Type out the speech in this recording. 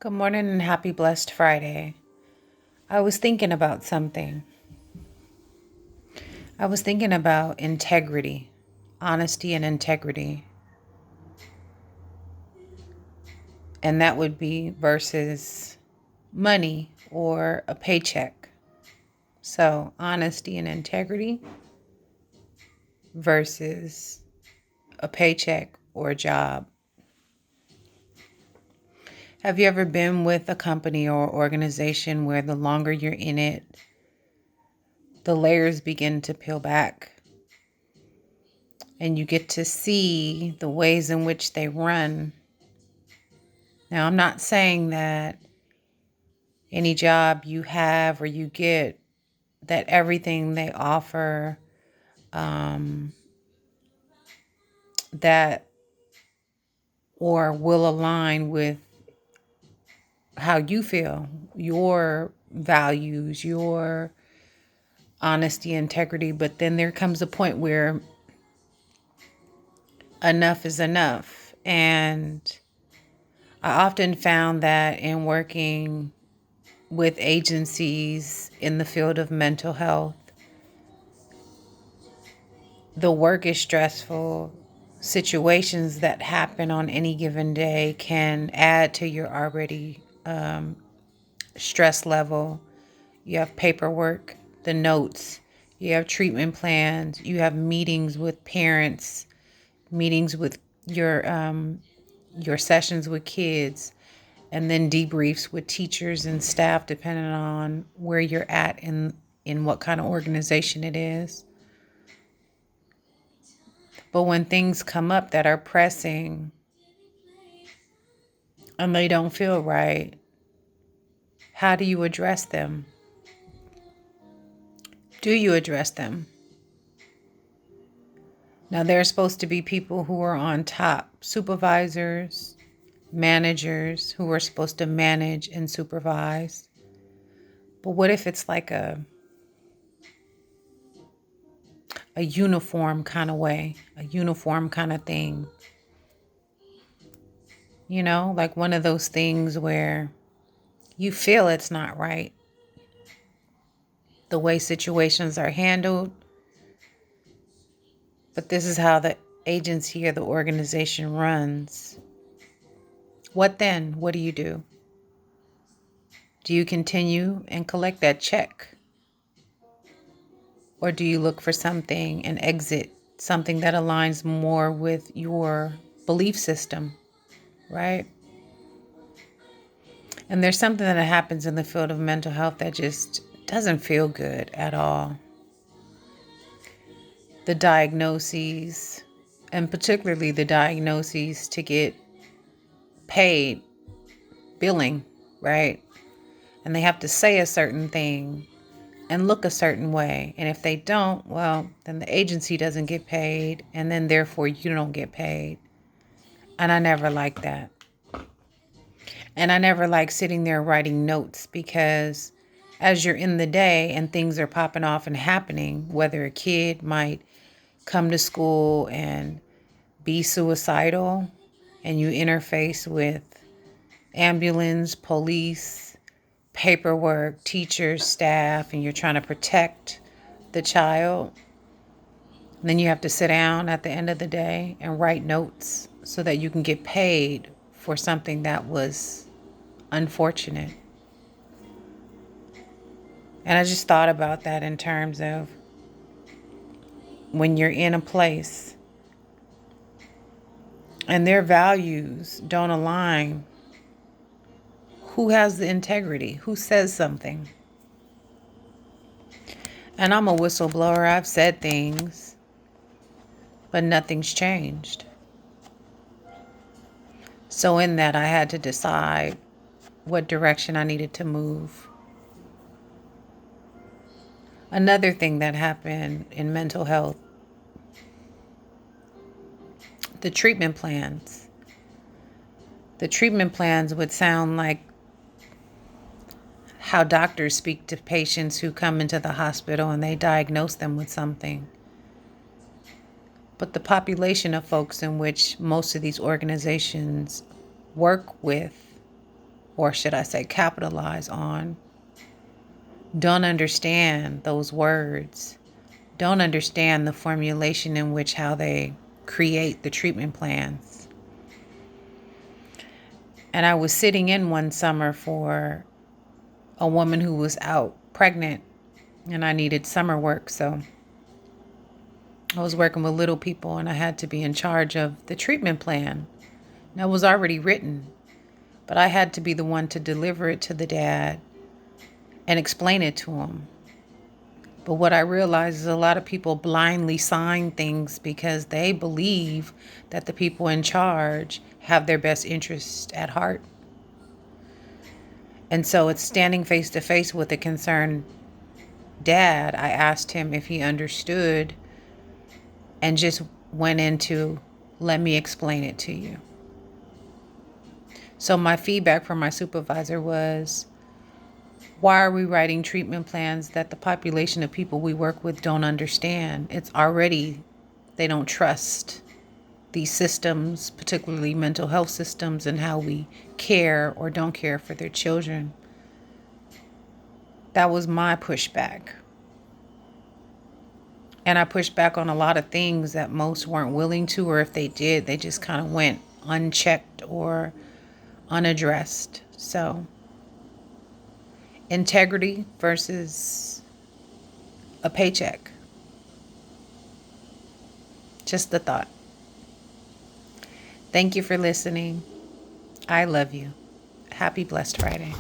Good morning and happy blessed Friday. I was thinking about something. I was thinking about integrity, honesty and integrity. And that would be versus money or a paycheck. So, honesty and integrity versus a paycheck or a job. Have you ever been with a company or organization where the longer you're in it, the layers begin to peel back? And you get to see the ways in which they run. Now, I'm not saying that any job you have or you get, that everything they offer, that or will align with how you feel, your values, your honesty, integrity. But then there comes a point where enough is enough. And I often found that in working with agencies in the field of mental health, the work is stressful. Situations that happen on any given day can add to your already stress level. You have paperwork, the notes, you have treatment plans, you have meetings with parents, meetings with your sessions with kids, and then debriefs with teachers and staff, depending on where you're at in what kind of organization it is. But when things come up that are pressing and they don't feel right, how do you address them? Do you address them? Now, there are supposed to be people who are on top, supervisors, managers who are supposed to manage and supervise. But what if it's like a uniform kind of way, a uniform kind of thing? You know, like one of those things where you feel it's not right, the way situations are handled, but this is how the agency or the organization runs. What then? What do you do? Do you continue and collect that check? Or do you look for something and exit, something that aligns more with your belief system, right? And there's something that happens in the field of mental health that just doesn't feel good at all. The diagnoses, and particularly the diagnoses to get paid, billing, right? And they have to say a certain thing and look a certain way. And if they don't, well, then the agency doesn't get paid, and then therefore you don't get paid. And I never liked that. And I never liked sitting there writing notes, because as you're in the day and things are popping off and happening, whether a kid might come to school and be suicidal, and you interface with ambulance, police, paperwork, teachers, staff, and you're trying to protect the child. And then you have to sit down at the end of the day and write notes so that you can get paid for something that was unfortunate. And I just thought about that in terms of when you're in a place and their values don't align, who has the integrity? Who says something? And I'm a whistleblower. I've said things, but nothing's changed. So in that, I had to decide what direction I needed to move. Another thing that happened in mental health, the treatment plans. The treatment plans would sound like how doctors speak to patients who come into the hospital and they diagnose them with something. But the population of folks in which most of these organizations work with or should I say capitalize on, don't understand those words, don't understand the formulation in which how they create the treatment plans. And I was sitting in one summer for a woman who was out pregnant, and I needed summer work. So I was working with little people, and I had to be in charge of the treatment plan. That was already written, but I had to be the one to deliver it to the dad and explain it to him. But what I realized is a lot of people blindly sign things because they believe that the people in charge have their best interest at heart. And so it's standing face to face with a concerned dad. I asked him if he understood and just went into, let me explain it to you. So my feedback from my supervisor was, why are we writing treatment plans that the population of people we work with don't understand? It's already, they don't trust these systems, particularly mental health systems, and how we care or don't care for their children. That was my pushback. And I pushed back on a lot of things that most weren't willing to, or if they did, they just kind of went unchecked or unaddressed. So, integrity versus a paycheck. Just the thought. Thank you for listening. I love you. Happy Blessed Friday.